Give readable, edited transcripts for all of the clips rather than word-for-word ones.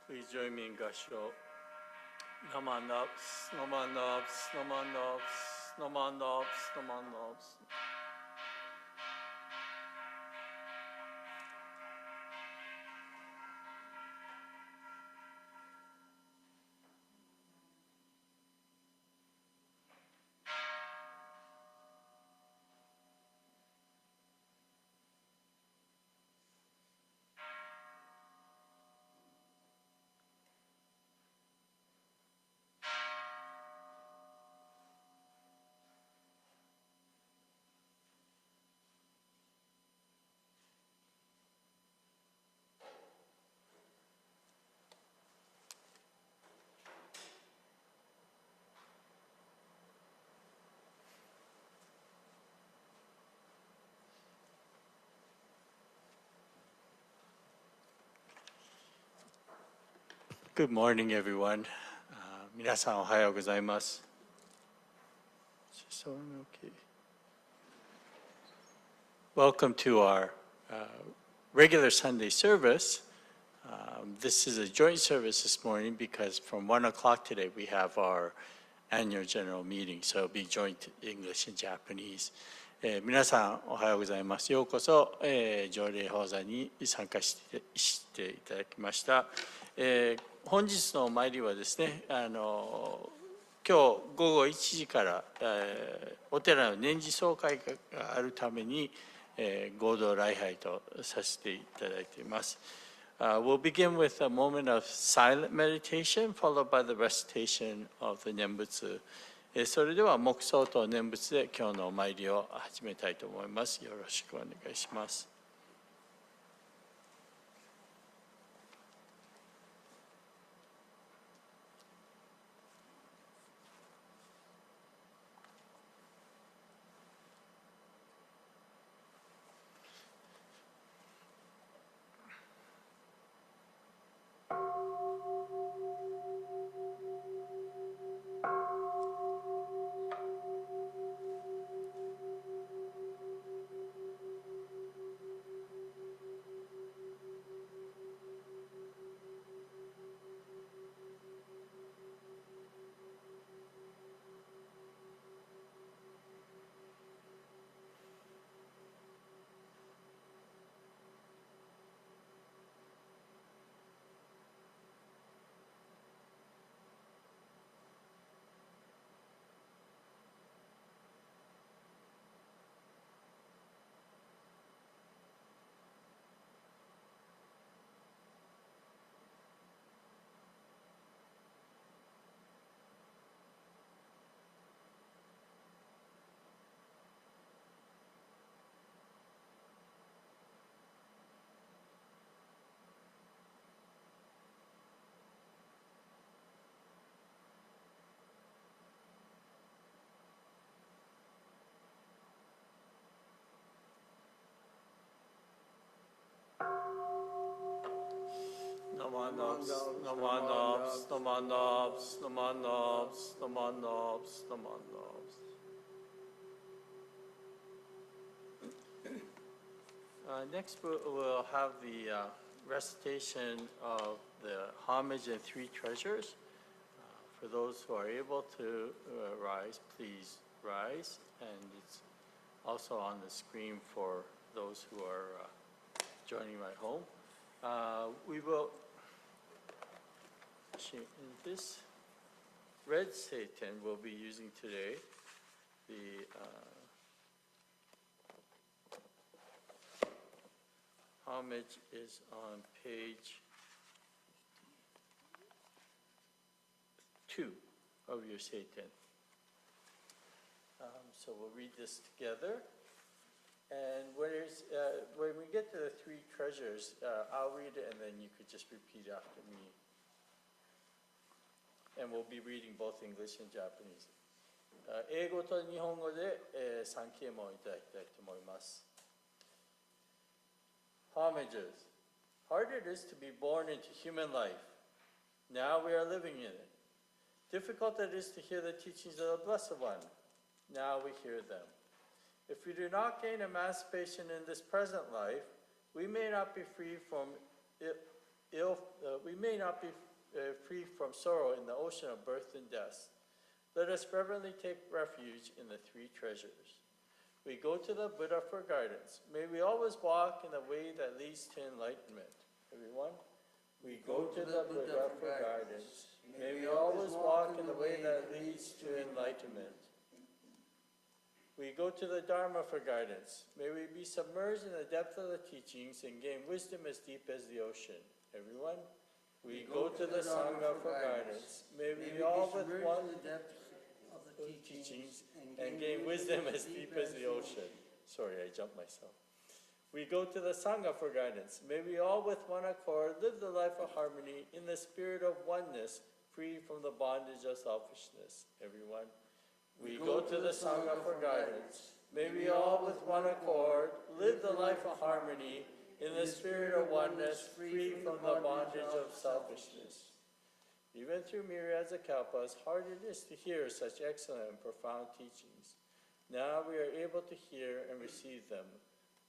Please join me in Gasho. Namandops, Namandops, Namandops, Namandops, Namandops. Good morning, everyone. 皆さんおはようございます。Okay. Welcome to our regular Sunday service. This is a joint service this morning because from 1 o'clock today we have our annual general meeting, so it'll be joint English and Japanese. 皆さんおはようございます。ようこそ、条例法座に参加していただきました。本日のお参りはですね、今日午後1時から、お寺の年次総会があるために、合同礼拝とさせていただいています。We'll begin with a moment of silent meditation, followed by the recitation of the 念仏。それでは黙想と念仏で今日のお参りを始めたいと思います。よろしくお願いします。Namandops, Namandops, Namandops, Namandops, Namandops, Namandops. Next, we'll have the recitation of the homage and three treasures. For those who are able to rise, please rise. And it's also on the screen for those who are joining at home. We will, in this red Satan we'll be using today, the homage is on page 2 of your Satan. So we'll read this together. And when we get to the three treasures, I'll read it and then you could just repeat after me. And we'll be reading both English and Japanese. 英語と日本語で、三啓問いただきたいと思います。Homages. Hard it is to be born into human life. Now we are living in it. Difficult it is to hear the teachings of the Blessed One. Now we hear them. If we do not gain emancipation in this present life, we may not be free from but we may not be free from sorrow in the ocean of birth and death. Let us reverently take refuge in the three treasures. We go to the Buddha for guidance. May we always walk in the way that leads to enlightenment. Everyone? We go to the Buddha for guidance. May we always walk in the way that leads to enlightenment. We go to the Dharma for guidance. May we be submerged in the depth of the teachings and gain wisdom as deep as the ocean. Everyone? We go to the Sangha for guidance. May we all with one of the teachings and gain wisdom as deep as the ocean. Sorry, I jumped myself. We go to the Sangha for guidance. May we all with one accord live the life of harmony in the spirit of oneness, free from the bondage of selfishness. Everyone? We go to the Sangha for guidance. May we all with one accord live the life of harmony in the spirit of oneness, free from the bondage of selfishness. Even through myriads of kalpas, hard it is to hear such excellent and profound teachings. Now we are able to hear and receive them.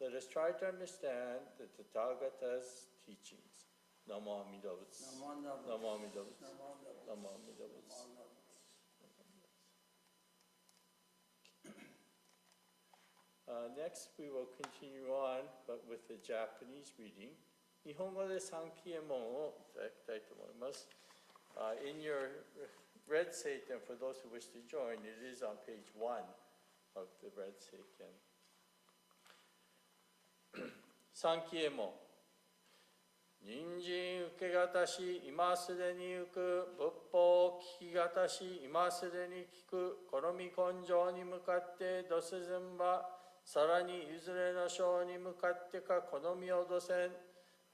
Let us try to understand the Tathagata's teachings. Namo Amida Butsu. Namo Amida Butsu. Namo Amida Butsu. Next, we will continue on, but with the Japanese reading. 日本語で三期右衛門をいただきたいと思います。In your red Seiken, for those who wish to join, it is on page 1 of the red Seiken. 三期右衛門。人参受けがたし、今すでに行く。仏法聞きがたし、今すでに聞く。好み根性に向かってどすずんば。さらにいずれの章に向かってか好みをどせん。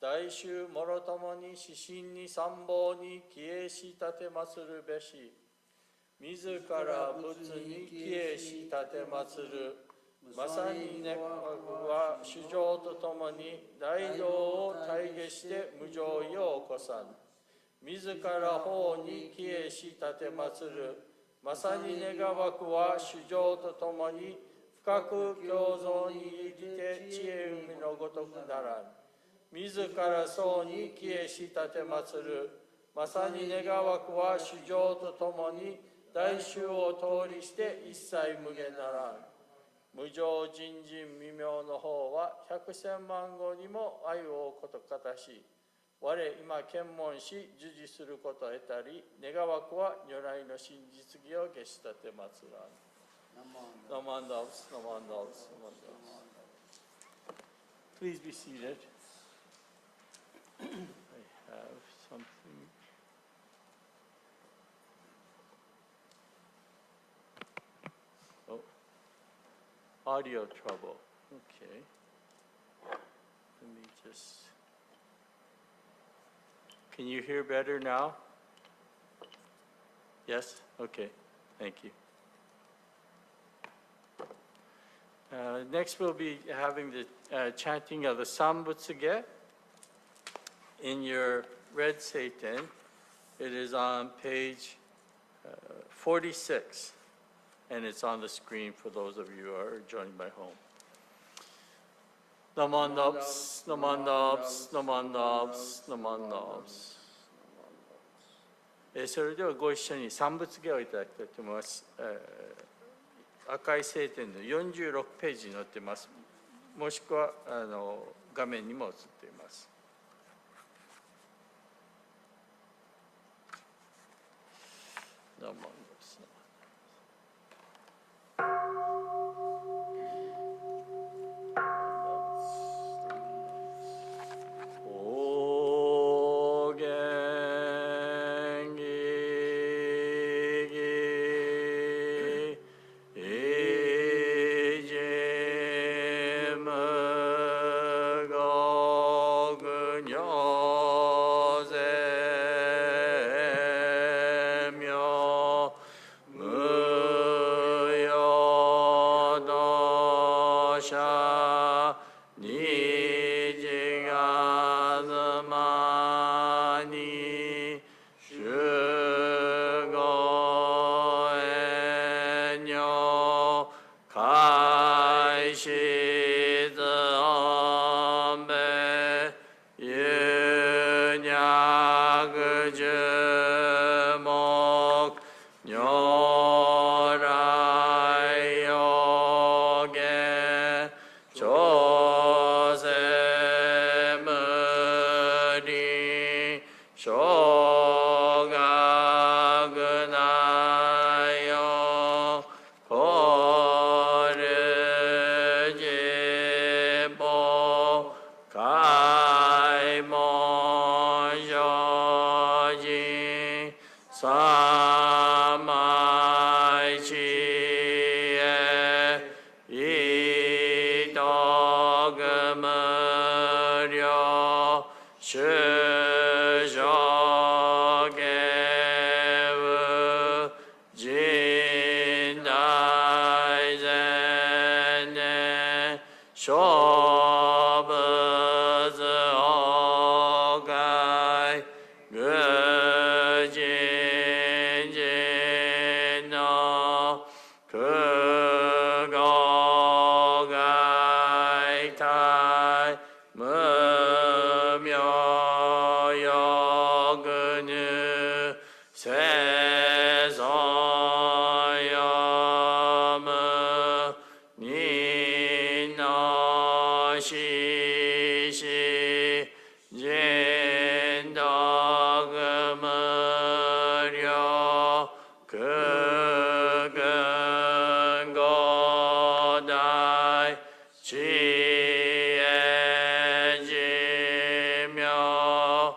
大衆もろともに指針に参謀に帰依し立てまつるべし。自ら仏に帰依し立てまつる。まさに根は主情とともに大道を体現して無常意を起こさん。自ら法に帰依し立てまつる。まさに願わくは主情とともに深く共存に入りて知恵海のごとくならん。自ら僧に帰依し立てまつる。まさに願わくは主情とともに大衆を通りして一切無限ならん。無常人人未明の方は百千万語にも愛をことかたし、我今検問し授受すること得たり、願わくは如来の真実義を下し立てまつらん。Namandavs, Namandavs, Namandavs. Please be seated. I have something. Oh, audio trouble. Okay. Let me just. Can you hear better now? Yes? Okay. Thank you. Next, we'll be having the chanting of the Sambutsuge in your red Seiken. It is on page 46, and it's on the screen for those of you who are joining by home. Namandavs, Namandavs, Namandavs, Namandavs. それではご一緒に三仏芸をいただきたいと思います。赤い聖典の46ページに載っています。もしくは画面にも映っています。どうも。 그즈목 뇨라이오게 조세무리 쇼가그나요 고르지보 가이모셔지 사마이치에 이덕무려 시적에우 진다이제네 쇼부즈오가이 그진진노 그거가이타이 무묘여근유 세서여무 니너시시 진덕무려 그근고다이 지혜지며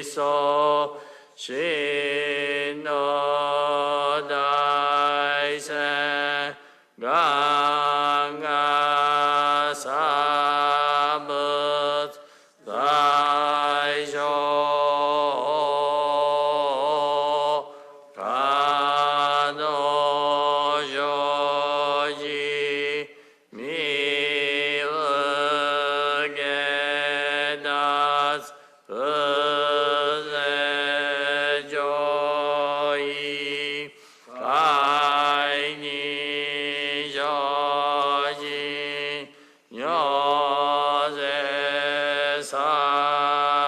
거묘이소 신노다이세 강가사붓 다이쇼 가노쇼지 미르게다스 부세조이 가이니쇼지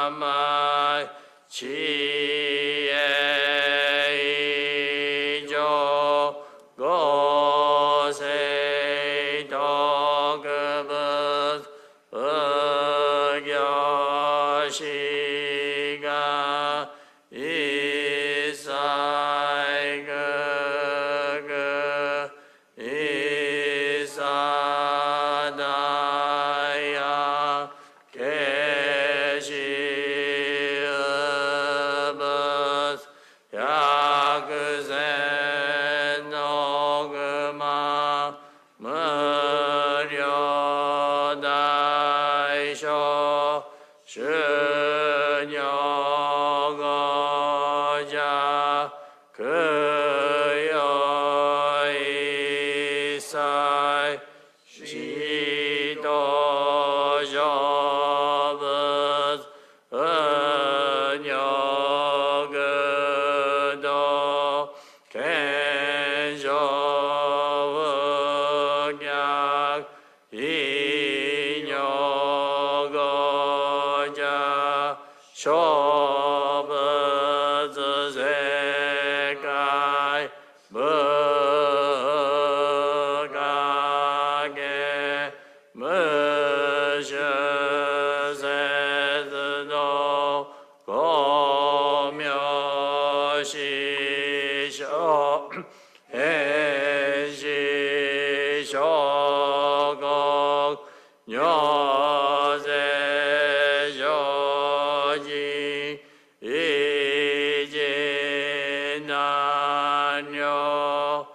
녀세사마이 지혜이조 고세도급은 의교시가 이사이그그 이사다야 계시읍은 야그센노그마 무려다이쇼 신여거자 그여이사이 시도저붓 은여그도 겐조우약 이녀거자 쇼부즈세가이 무가게 무셔세드노 고묘시쇼 해시쇼곡 녀세쇼지 이진난요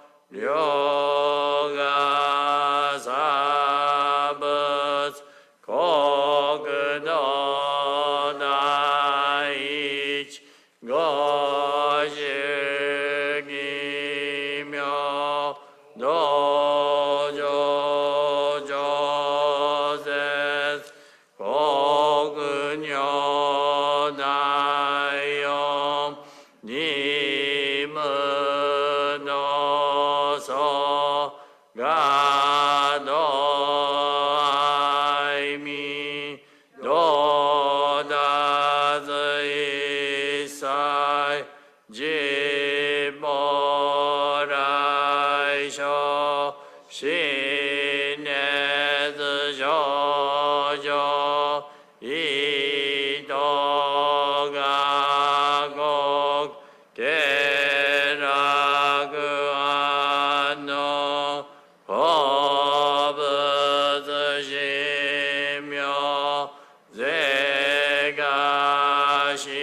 료가사붓 고그도다이치 고시기 이도가곡 계라그안노 법으시며 제가시쇼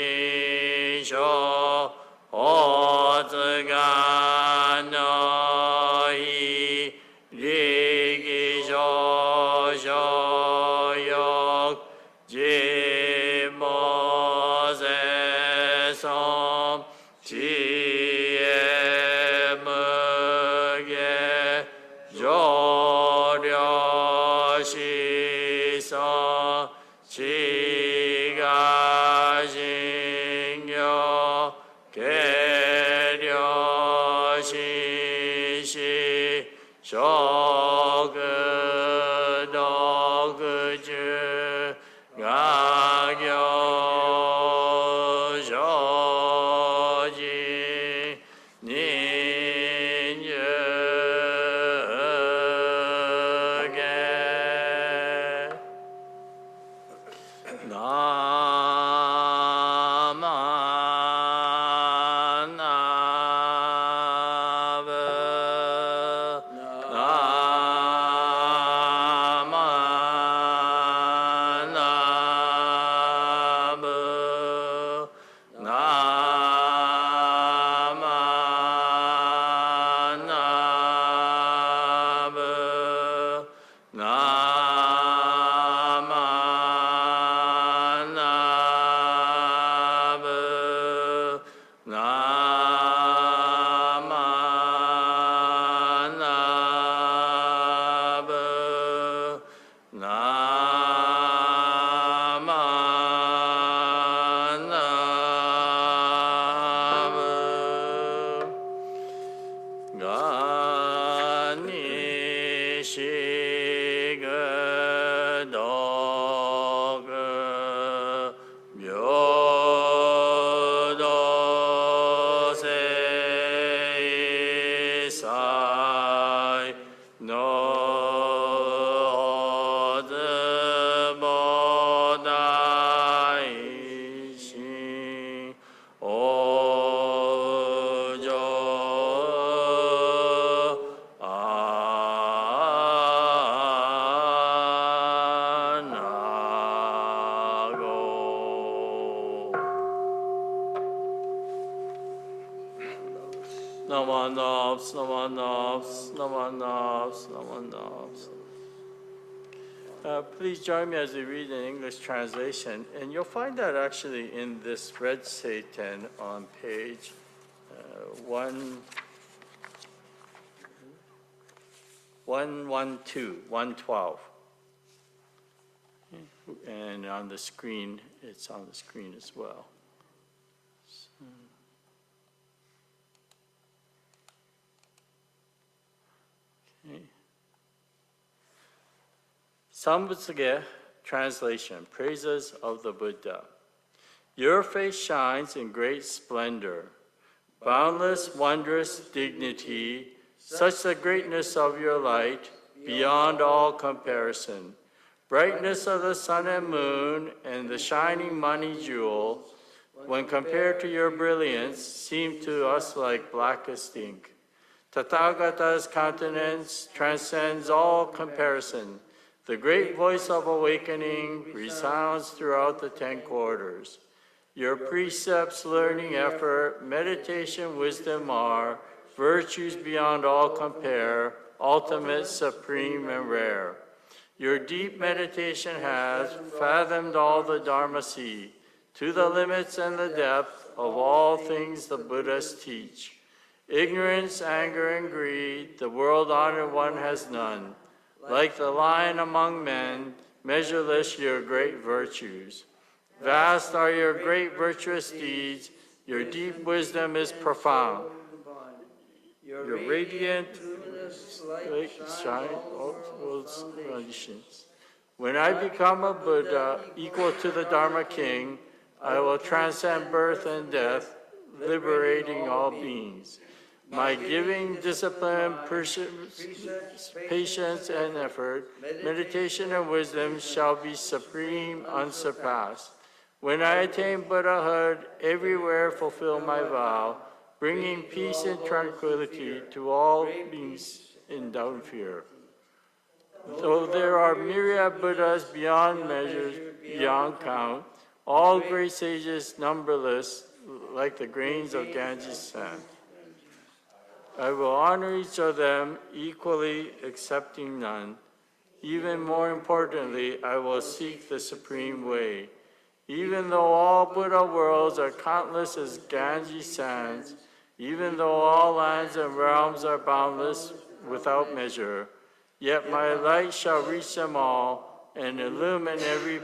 오즈가 너희 리기쇼쇼역 지모세섬 지혜무게 조려시서 지가신교 계려시시 쇼그도그주 가교쇼지 닌유게 Namanavs, namanavs, namanavs, namanavs. Please join me as we read an English translation, and you'll find that actually in this Red Satan on page 112. And on the screen, it's on the screen as well. Okay. Sambutsuge translation, praises of the Buddha. Your face shines in great splendor, boundless, wondrous dignity, such the greatness of your light, beyond all comparison. Brightness of the sun and moon and the shining money jewel, when compared to your brilliance, seem to us like blackest ink. Tathagata's countenance transcends all comparison. The great voice of awakening resounds throughout the 10 quarters. Your precepts, learning, effort, meditation, wisdom are virtues beyond all compare, ultimate, supreme, and rare. Your deep meditation has fathomed all the Dharma sea, to the limits and the depth of all things the Buddhas teach. Ignorance, anger, and greed, the world-honored one has none. Like the lion among men, measureless your great virtues. Vast are your great virtuous deeds, your deep wisdom is profound. Your radiant light shine all world's conditions. When I become a Buddha, equal to the Dharma King, I will transcend birth and death, liberating all beings. my giving, discipline, patience, and effort, meditation and wisdom shall be supreme, unsurpassed. When I attain Buddhahood, everywhere fulfill my vow, bringing peace and tranquility to all beings in doubt fear. Though there are myriad Buddhas beyond measures, beyond count, all great sages numberless, like the grains of Ganges sand. I will honor each of them equally, accepting none. Even more importantly, I will seek the supreme way. Even though all Buddha worlds are countless as Ganges sands, even though all lands and realms are boundless without measure, yet my light shall reach them all and illumine every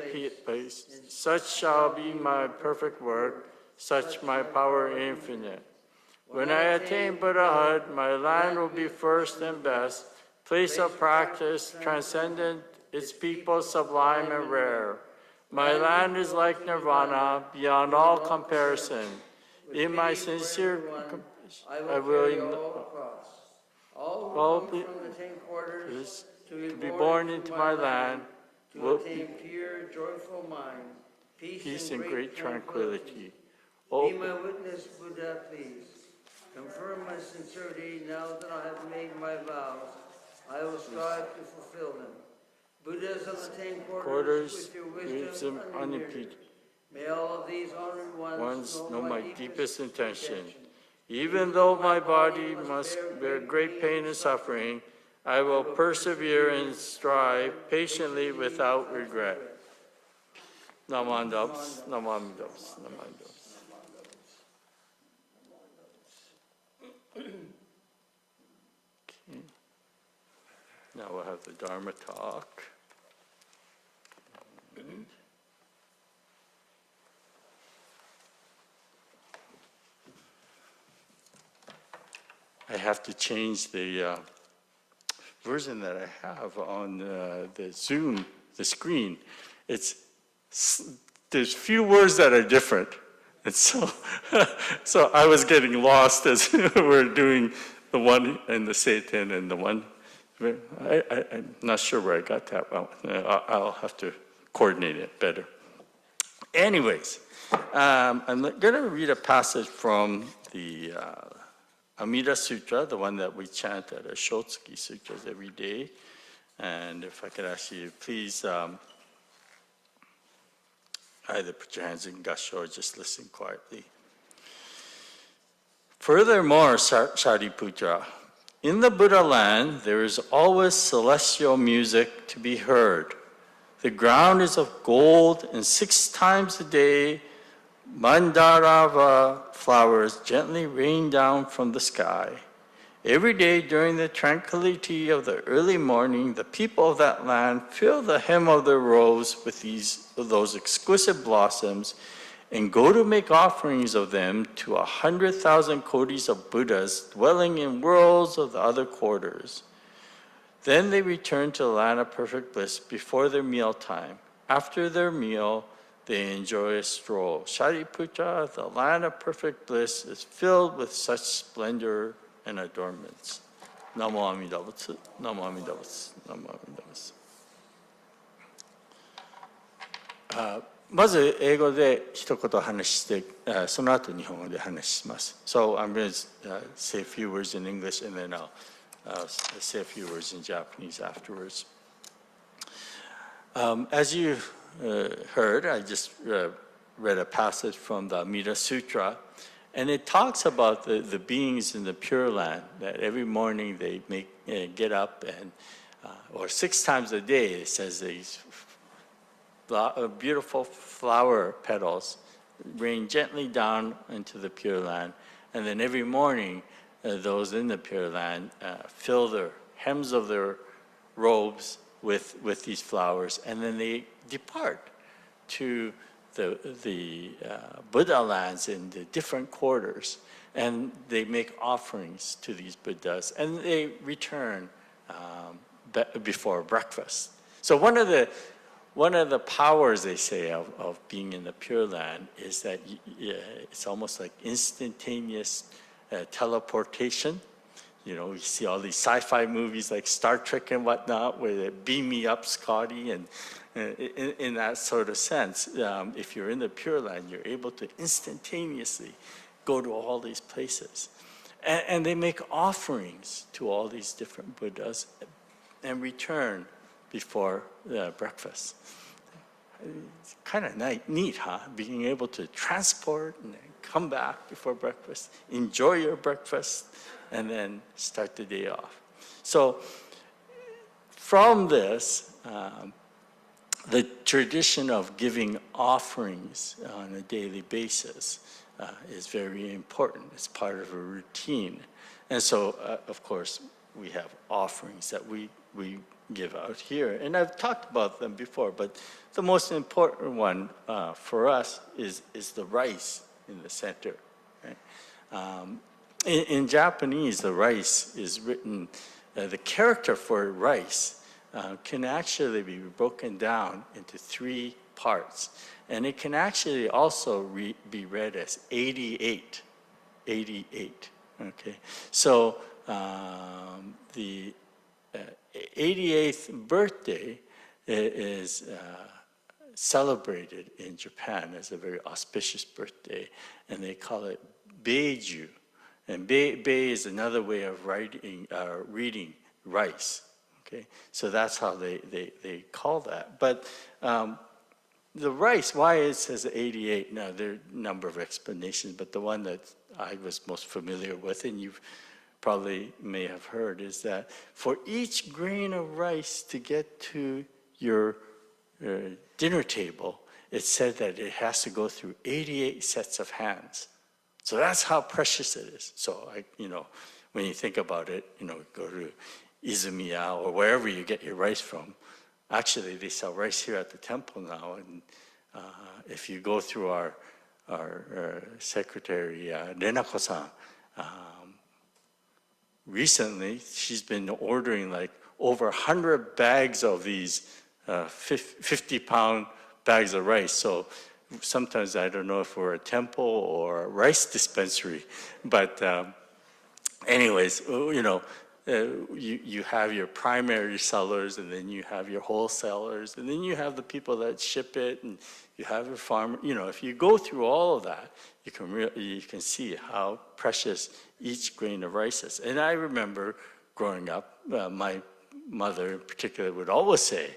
place. Such shall be my perfect work, such my power infinite. When I attain Buddhahood, my land will be first and best, place of practice, transcendent, its people sublime and rare. My land is like nirvana, beyond all comparison. In my sincere, I will all from the 10 quarters to be born into my land, to attain pure, joyful mind, peace and great tranquility. Be my witness, Buddha, please. Confirm my sincerity now that I have made my vows. I will strive to fulfill them. Buddhas of the 10 quarters, with your wisdom unimpeded. May all of these honored ones know my deepest intention. Even though my body must bear great pain and suffering, I will persevere and strive patiently without regret. Namandabs, namandabs, namandabs. Okay. Now we'll have the Dharma talk. I have to change the version that I have on the Zoom, the screen. There's few words that are different. And so, so I was getting lost as we're doing the one and the Seiten and the one. I'm not sure where I got that. I'll have to coordinate it better. Anyways, I'm going to read a passage from the Amida Sutra, the one that we chant at our Shotsuki Sutras every day. And if I could ask you, please either put your hands in Gassho or just listen quietly. Furthermore, Shariputra, in the Buddha land, there is always celestial music to be heard. The ground is of gold, and 6 times a day, Mandarava flowers gently rain down from the sky. Every day during the tranquility of the early morning, the people of that land fill the hem of their robes with those exquisite blossoms and go to make offerings of them to 100,000 kodis of Buddhas dwelling in worlds of the other quarters. Then they return to the land of perfect bliss before their meal time. After their meal, they enjoy a stroll. Shariputra, the land of perfect bliss, is filled with such splendor and adornments. Namo Amida Butsu, Namo Amida Butsu, Namo Amida Butsu. まず英語で一言話して、その後日本語で話します。So I'm going to say a few words in English and then I'll say a few words in Japanese afterwards. As you heard, I just read a passage from the Amida Sutra, and it talks about the beings in the Pure Land, that every morning they get up and, or 6 times a day, it says these beautiful flower petals rain gently down into the Pure Land, and then every morning those in the Pure Land fill the hems of their robes with these flowers, and then they depart to the Buddha lands in the different quarters, and they make offerings to these Buddhas, and they return before breakfast. So one of the powers, they say, of being in the Pure Land is that it's almost like instantaneous teleportation. You know, you see all these sci-fi movies like Star Trek and whatnot, where they beam me up, Scotty, and in that sort of sense, if you're in the Pure Land, you're able to instantaneously go to all these places. And they make offerings to all these different Buddhas and return before breakfast. It's kind of neat, huh? Being able to transport and then come back before breakfast, enjoy your breakfast, and then start the day off. So from this, the tradition of giving offerings on a daily basis is very important. It's part of a routine. And so, of course, we have offerings that we give out here. And I've talked about them before, but the most important one for us is the rice in the center. Right? In Japanese, the rice is written, the character for rice can actually be broken down into 3 parts. And it can actually also be read as 88. 88, okay? So the 88th birthday is celebrated in Japan as a very auspicious birthday, and they call it Beiju. And Bei is another way of reading rice. Okay, so that's how they call that. But the rice, why it says 88? Now there are a number of explanations, but the one that I was most familiar with, and you probably may have heard, is that for each grain of rice to get to your dinner table, it said that it has to go through 88 sets of hands. So that's how precious it is. So, when you think about it, go to Izumiya or wherever you get your rice from. Actually, they sell rice here at the temple now. And if you go through our secretary, Renako-san, recently she's been ordering like over 100 bags of these 50-pound bags of rice. So sometimes I don't know if we're a temple or a rice dispensary, but anyways, you have your primary sellers, and then you have your wholesalers, and then you have the people that ship it, and you have your farmer. If you go through all of that, you can see how precious each grain of rice is. And I remember growing up, my mother in particular would always say,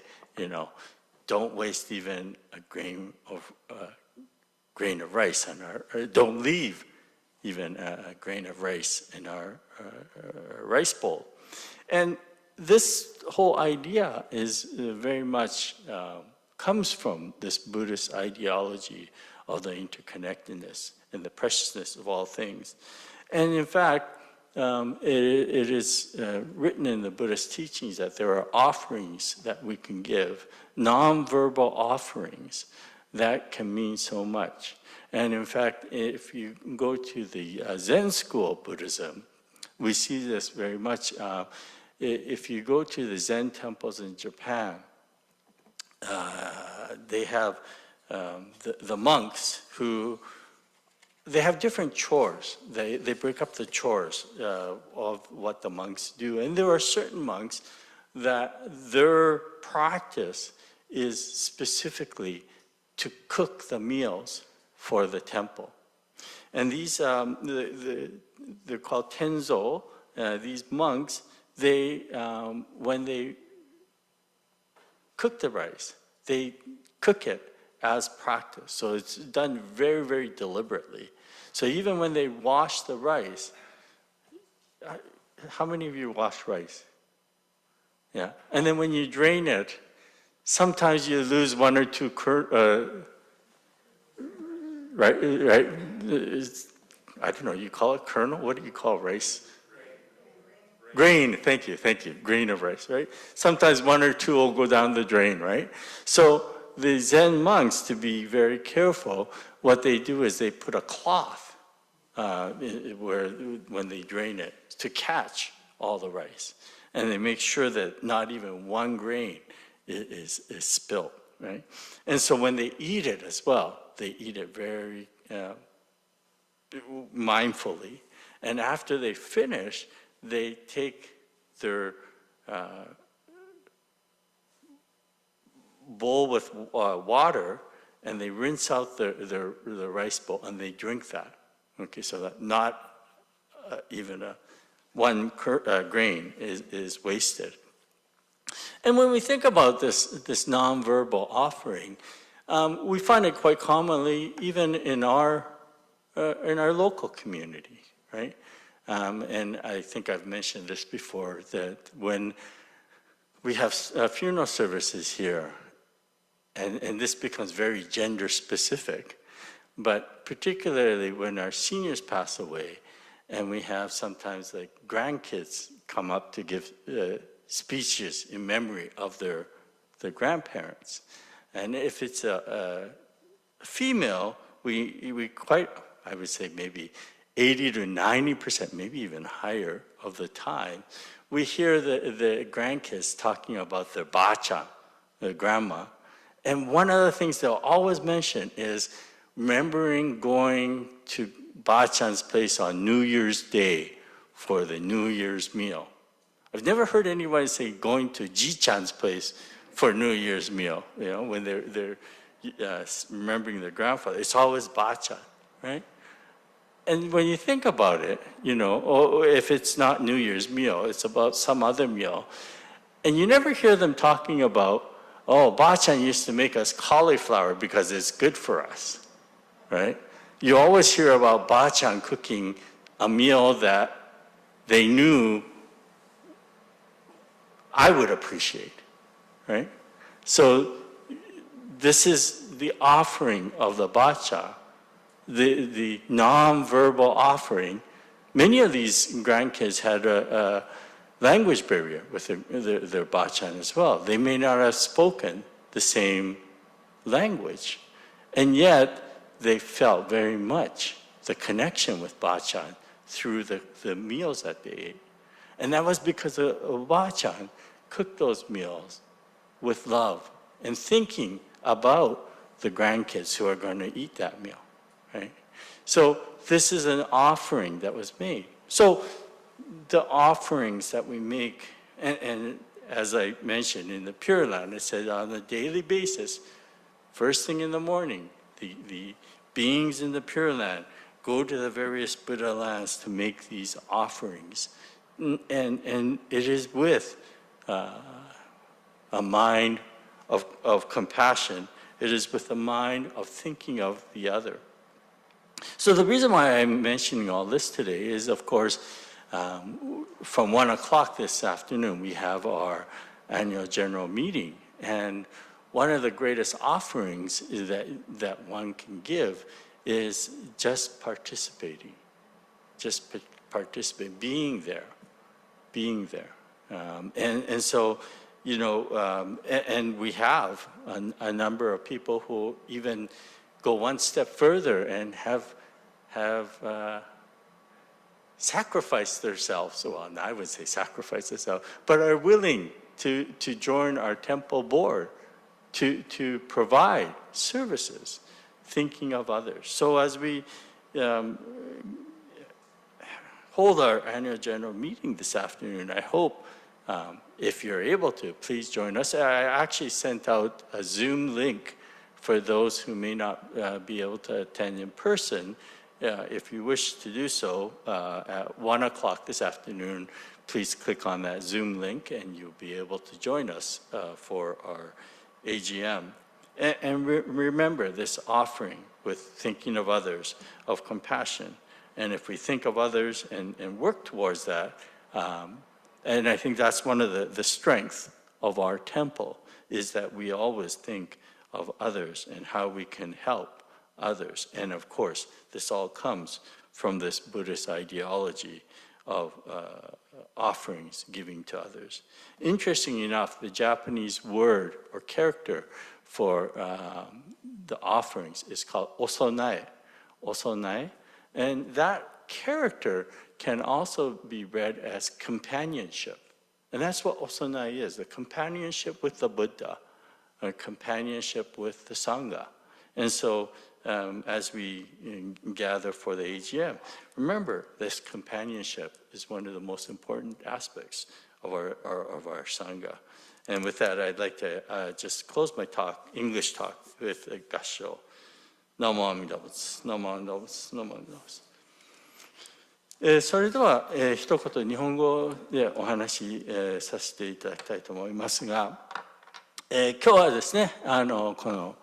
don't waste even a grain of rice on or don't leave even a grain of rice in our rice bowl. And this whole idea is very much comes from this Buddhist ideology of the interconnectedness and the preciousness of all things. And in fact, it is written in the Buddhist teachings that there are offerings that we can give, non-verbal offerings that can mean so much. And in fact, if you go to the Zen school of Buddhism, we see this very much. If you go to the Zen temples in Japan, they have the monks who, they have different chores. They break up the chores of what the monks do. And there are certain monks that their practice is specifically to cook the meals for the temple. And these, they're called tenzo. These monks, when they cook the rice, they cook it as practice. So it's done very, very deliberately. So even when they wash the rice, how many of you wash rice? Yeah. And then when you drain it, sometimes you lose 1 or 2 right? I don't know, you call it kernel? What do you call rice? Grain, thank you. Grain of rice, right? Sometimes 1 or 2 will go down the drain, right? So the Zen monks, to be very careful, what they do is they put a cloth when they drain it to catch all the rice. And they make sure that not even 1 grain is spilled, right? And so when they eat it as well, they eat it very mindfully. And after they finish, they take their bowl with water and they rinse out the rice bowl and they drink that. Okay, so that not even one grain is wasted. And when we think about this nonverbal offering, we find it quite commonly even in our local community, right? And I think I've mentioned this before, that when we have funeral services here, and this becomes very gender specific, but particularly when our seniors pass away, and we have sometimes like grandkids come up to give speeches in memory of their grandparents. And if it's a female, we quite, I would say maybe 80 to 90%, maybe even higher of the time, we hear the grandkids talking about their bacha, their grandma. And one of the things they'll always mention is remembering going to Bachan's place on New Year's Day for the New Year's meal. I've never heard anybody say going to Ji-chan's place for New Year's meal, when they're remembering their grandfather. It's always Bachan, right? And when you think about it, if it's not New Year's meal, it's about some other meal. And you never hear them talking about, oh, Bachan used to make us cauliflower because it's good for us, right? You always hear about Bachan cooking a meal that they knew I would appreciate, right? So this is the offering of the bacha, the non-verbal offering. Many of these grandkids had a language barrier with their bachan as well. They may not have spoken the same language, and yet they felt very much the connection with bachan through the meals that they ate. And that was because bachan cooked those meals with love and thinking about the grandkids who are going to eat that meal, right? So this is an offering that was made. So the offerings that we make, and as I mentioned in the Pure Land, it said on a daily basis, first thing in the morning, the beings in the Pure Land go to the various Buddha lands to make these offerings. And it is with a mind of compassion. It is with a mind of thinking of the other. So the reason why I'm mentioning all this today is, of course, from 1 o'clock this afternoon, we have our annual general meeting. And one of the greatest offerings is that one can give is just participating, being there. And so, and we have a number of people who even go one step further and have sacrificed themselves. Well, I would say sacrifice themselves, but are willing to join our temple board to provide services, thinking of others. So as we hold our annual general meeting this afternoon, I hope if you're able to, please join us. I actually sent out a Zoom link for those who may not be able to attend in person. If you wish to do so, at 1 o'clock this afternoon, please click on that Zoom link and you'll be able to join us for our AGM. And remember this offering with thinking of others, of compassion. And if we think of others and work towards that, and I think that's one of the strengths of our temple, is that we always think of others and how we can help others. And of course, this all comes from this Buddhist ideology of offerings, giving to others. Interesting enough, the Japanese word or character for the offerings is called osonai. Osonai. And that character can also be read as companionship. And that's what osonai is, the companionship with the Buddha, a companionship with the Sangha. And so as we gather for the AGM. Remember, this companionship is one of the most important aspects of our Sangha. And with that, I'd like to just close my talk, English talk, with a gassho. Namo Amida Butsu, Namo Amida Butsu, Namo Amida Butsu。それでは、一言日本語でお話し、させていただきたいと思いますが、今日はですね、この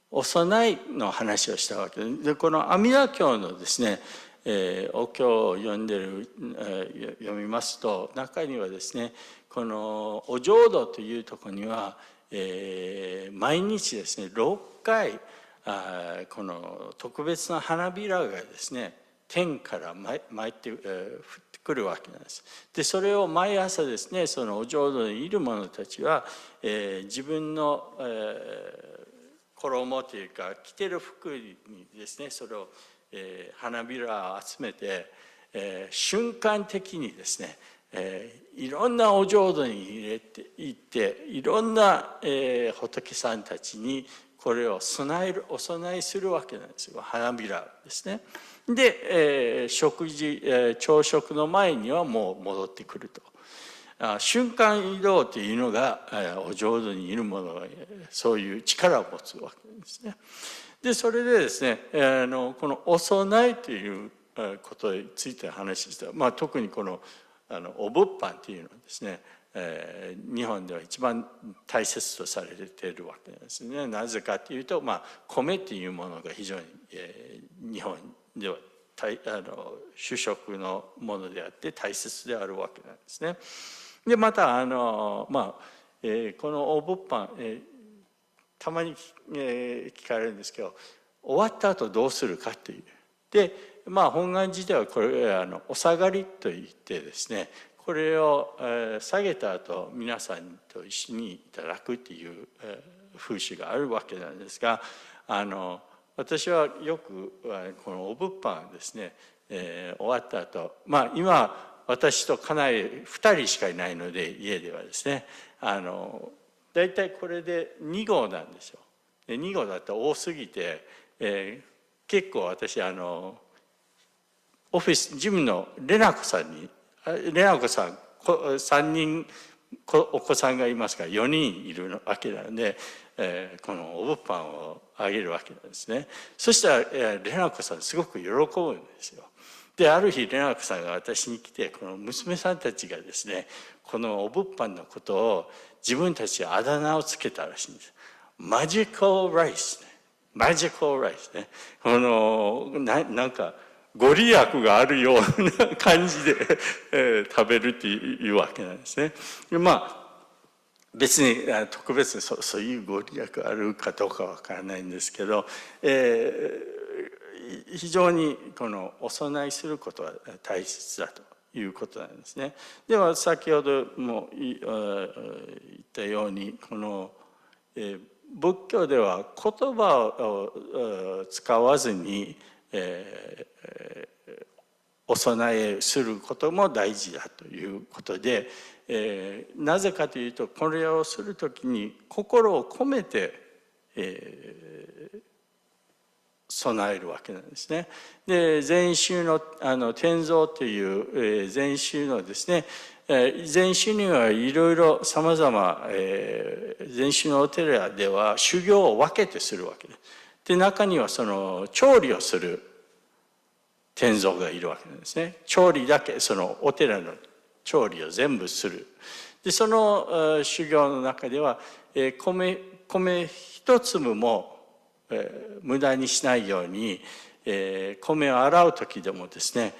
お供えの話をしたわけで、この阿弥陀経のですね、お経を読みますと、中にはですね、このお浄土というところには、毎日ですね6回この特別な花びらがですね天から舞って降ってくるわけなんです。でそれを毎朝ですねそのお浄土にいる者たちは、自分の、衣というか着てる服にですねそれを、花びらを集めて、瞬間的にですね、いろんなお浄土に入れていっていろんな、仏さんたちにこれをお供えするわけなんですよ花びらですね。で、朝食の前にはもう戻ってくると。瞬間移動というのがお浄土にいる者がそういう力を持つわけですね。でそれでですねこのお供えということについて話した、特にこのお物販というのはですね、日本では一番大切とされているわけですね。なぜかというと、米というものが非常に、日本では主食のものであって大切であるわけなんですね。でまたこのお物販、たまに、聞かれるんですけど終わった後どうするかという。で本願寺ではこれお下がりといってですねこれを下げた後皆さんと一緒にいただくという風習があるわけなんですが私はよくこのお物販ですね、終わった後今私と家内2人しかいないので家ではですねだいたいこれで2合なんですよ。で2合だと多すぎて、結構私オフィスジムのレナコさん3人お子さんがいますから4人いるわけなので、このお物販をあげるわけなんですね。そしたら、レナコさんすごく喜ぶんですよ。である日レナコさんが私に来てこの娘さんたちがですねこのお物販のことを自分たちあだ名をつけたらしいんです。マジカルライスね。マジカルライスね。なんかご利益があるような感じで、食べるっていうわけなんですね。別に特別にそういうご利益あるかどうかわからないんですけど、非常にこのお供えすることは大切だということなんですね。では先ほども言ったようにこの、仏教では言葉を使わずに、お供えすることも大事だということで、なぜかというとこれをするときに心を込めて、備えるわけなんですね。で禅宗の天蔵という、禅宗のですね禅宗にはいろいろさまざま禅宗のお寺では修行を分けてするわけです。で中にはその調理をする天蔵がいるわけなんですね。調理だけそのお寺の調理を全部する。でその修行の中では米一粒も無駄にしないように米を洗う時でもですね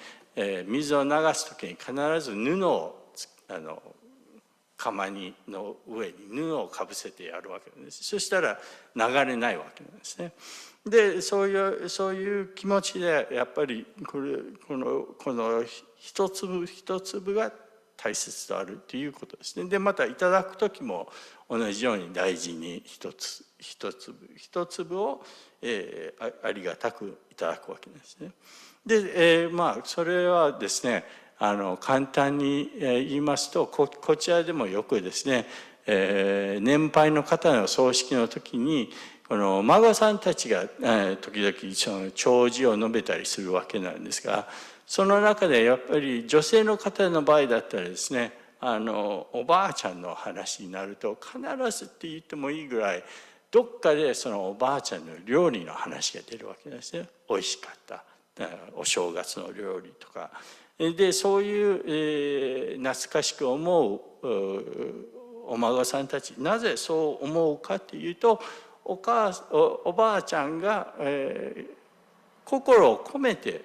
水を流す時に必ず布を釜の上に布をかぶせてやるわけなんです。そしたら流れないわけなんですね。でそういう気持ちでやっぱりこの一粒一粒が大切であるということですね。でまたいただく時も同じように大事に一粒を、ありがたくいただくわけですね。で、それはですね簡単に言いますとこちらでもよくですね、年配の方の葬式の時にこのお孫さんたちが時々その弔辞を述べたりするわけなんですが、その中でやっぱり女性の方の場合だったらですね、おばあちゃんの話になると必ずって言ってもいいぐらいどっかでそのおばあちゃんの料理の話が出るわけなんですね。美味しかったお正月の料理とかで、そういう、懐かしく思うお孫さんたち、なぜそう思うかというと、おばあちゃんが、心を込めて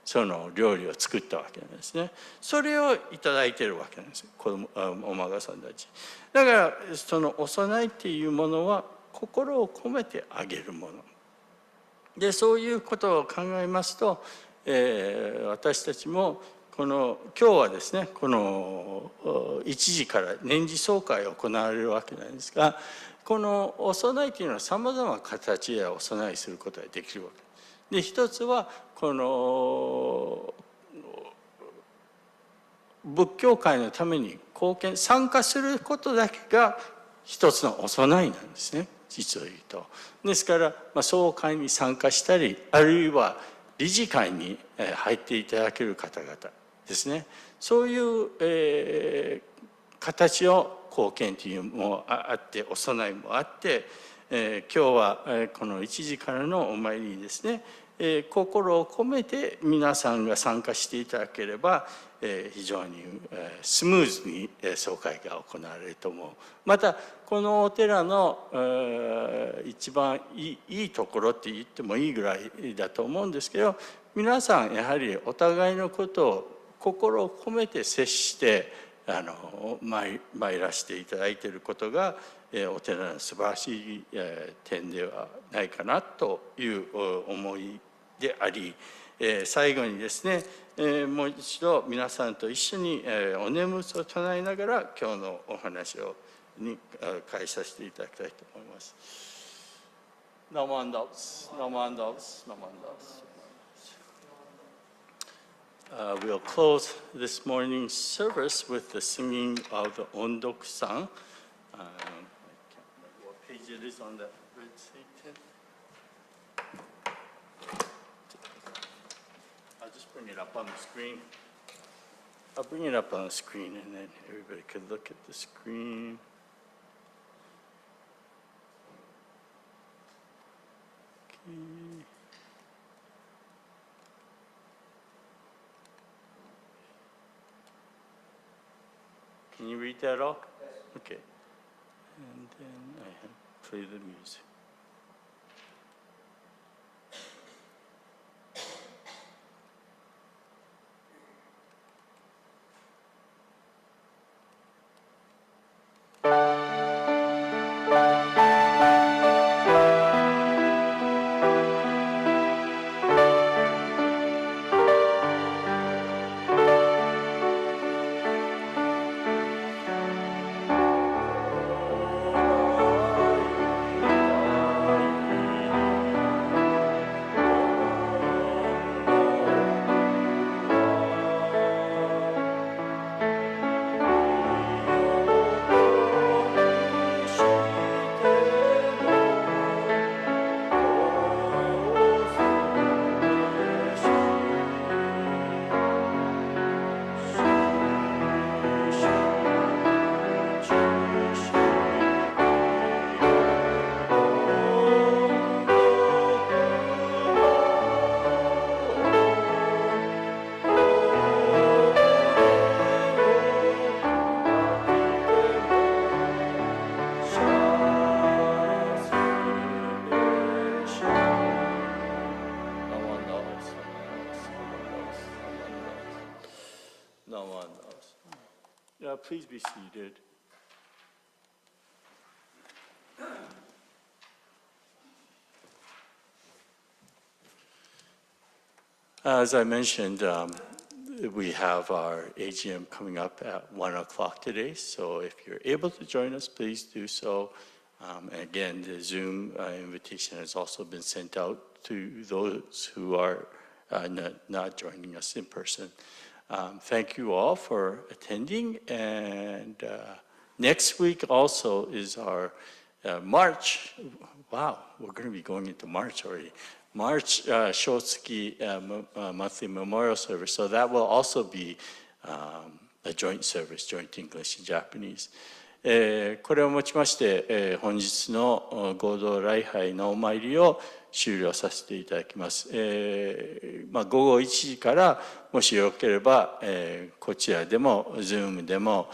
その料理を作ったわけなんですね。それをいただいているわけなんですよ、お孫さんたち。だからそのお供えっていうものは心を込めてあげるもので、そういうことを考えますと、私たちも今日はですね、この1時から年次総会が行われるわけなんですが、このお供えというのはさまざまな形でお供えすることができるわけで、一つはこの仏教界のために参加することだけが一つのお供えなんですね、実を言うと。ですから、総会に参加したり、あるいは理事会に入っていただける方々ですね、そういう、形の貢献というのもあって、お供えもあって、今日はこの1時からのお参りにですね、心を込めて皆さんが参加していただければ、非常にスムーズに総会が行われると思う。またこのお寺の一番いいところって言ってもいいぐらいだと思うんですけど、皆さんやはりお互いのことを心を込めて接して参らせていただいていることがお寺の素晴らしい点ではないかなという思いであり、最後にですね、もう一度皆さんと一緒にお念仏を唱えながら今日のお話に返させていただきたいと思います。ナモアンダウス、ナモアンダウス、ナモアンダウス。We'll close this morning's service with the singing of the Ondok-san. I can't remember what page it is on that red Satan. I'll just bring it up on the screen. I'll bring it up on the screen and then everybody could look at the screen. Okay. Can you read that all? Yes. Okay. And then I have play the music. Please be seated. As I mentioned, we have our AGM coming up at 1 o'clock today, so if you're able to join us, please do so. Again, the Zoom invitation has also been sent out to those who are not joining us in person. Thank you all for attending, and next week also is our March, wow, we're going to be going into March already. March Shotsuki monthly memorial service. So that will also be a joint service, joint English and Japanese. これをもちまして、本日の合同礼拝のお参りを終了させていただきます。午後1時からもしよければ、こちらでも Zoom でも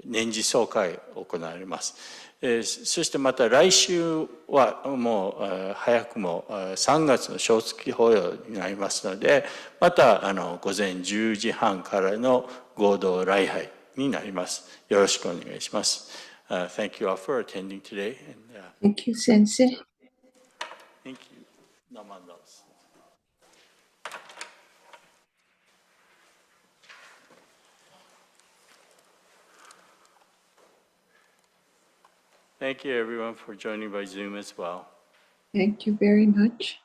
年次総会行われます。そしてまた来週はもう早くも3月の小月法要になりますので、また午前10時半からの合同礼拝になります。よろしくお願いします。Thank you all for attending today. And, Thank you, Sensei. thank you. Namandas. Thank you everyone for joining by Zoom as well. Thank you very much.